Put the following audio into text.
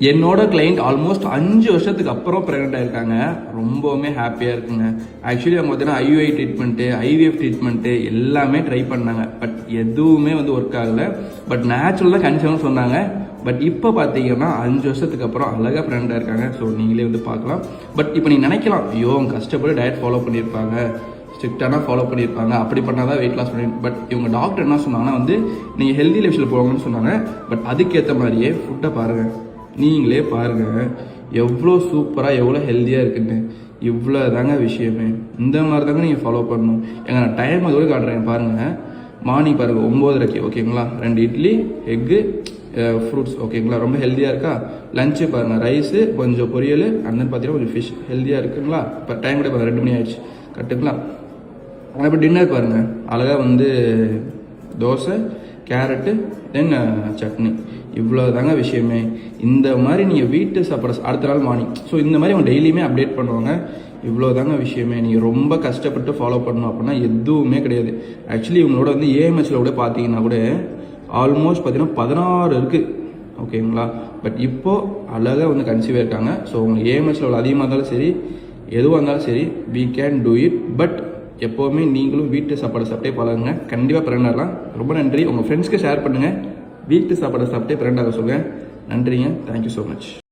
என்னோட client almost 5 வருஷத்துக்கு அப்புறம் ப்ரெக்னெண்ட் ஆயிருக்காங்க. ரொம்பவுமே ஹாப்பியாக இருக்குங்க. ஆக்சுவலி அவங்க பார்த்தீங்கன்னா IUI ட்ரீட்மெண்ட்டு, IVF ட்ரீட்மெண்ட்டு எல்லாமே ட்ரை பண்ணாங்க. பட் எதுவுமே வந்து ஒர்க் ஆகலை. பட் நேச்சுரலாக கன்சர்ன் சொன்னாங்க. பட் இப்போ பார்த்தீங்கன்னா 5 வருஷத்துக்கு அப்புறம் அழகாக ப்ரெக்னெண்ட் ஆயிருக்காங்க. ஸோ நீங்களே வந்து பார்க்கலாம். பட் இப்போ நீங்கள் நினைக்கலாம், ஐயோ அவங்க கஷ்டப்பட்டு டயட் ஃபாலோ பண்ணியிருப்பாங்க, ஸ்ட்ரிக்டான ஃபாலோ பண்ணியிருப்பாங்க, அப்படி பண்ணால் தான் வெயிட் லாஸ் பண்ணி. பட் இவங்க டாக்டர் என்ன சொன்னாங்கன்னா வந்து நீங்கள் ஹெல்தி லைஃப் ஸ்டைல் போவாங்கன்னு சொன்னாங்க. பட் அதுக்கேற்ற மாதிரியே ஃபுட்டை பாருங்கள், நீங்களே பாருங்கள் எவ்வளோ சூப்பராக எவ்வளோ ஹெல்த்தியாக இருக்குன்னு. இவ்வளோ தாங்க விஷயமே. இந்த மாதிரி தாங்க நீங்கள் ஃபாலோ பண்ணணும். நான் டைம் அது கூட காட்டுறேன் பாருங்கள். மார்னிங் பாருங்கள் 9:30 ஓகேங்களா, 2 இட்லி, எக்கு, ஃப்ரூட்ஸ் ஓகேங்களா, ரொம்ப ஹெல்த்தியாக இருக்கா. லஞ்சு பாருங்கள், ரைஸு, கொஞ்சம் பொரியல், அண்ட் பார்த்தீங்கன்னா கொஞ்சம் ஃபிஷ், ஹெல்த்தியாக இருக்குங்களா. இப்போ டைம் கூட பாருங்கள் 2 மணி ஆயிடுச்சு கட்டுங்களா. ஆனால் இப்போ டின்னர் பாருங்கள், அழகாக வந்து தோசை, கேரட்டு, தென் சட்னி. இவ்வளோ தாங்க விஷயமே. இந்த மாதிரி நீங்கள் வீட்டு சாப்பாடு அடுத்த நாள் மார்னிங், ஸோ இந்த மாதிரி அவங்க டெய்லியுமே அப்டேட் பண்ணுவாங்க. இவ்வளோ தாங்க விஷயமே. நீங்கள் ரொம்ப கஷ்டப்பட்டு ஃபாலோ பண்ணணும் அப்படின்னா எதுவுமே கிடையாது. ஆக்சுவலி இவங்களோட வந்து ஏஎம்ஹெச்சில் கூட பார்த்தீங்கன்னா கூட ஆல்மோஸ்ட் பார்த்தீங்கன்னா 16 இருக்குது ஓகேங்களா. பட் இப்போது அழகாக வந்து கன்சீவாக இருக்காங்க. ஸோ உங்களுக்கு ஏஎம்ஹெச்சில் உள்ள அதிகமாக இருந்தாலும் சரி, எதுவாக இருந்தாலும் சரி, we can do it. But எப்போவுமே நீங்களும் வீட்டு சாப்பாடு சாப்பிட்டே பழகுங்க. கண்டிப்பாக பிறண்டாகலாம். ரொம்ப நன்றி. உங்கள் ஃப்ரெண்ட்ஸ்க்கு ஷேர் பண்ணுங்கள். வீட்டு சாப்பாடு சாப்பிட்டே பிறண்டாக சொல்லுங்கள். நன்றிங்க. Thank you so much.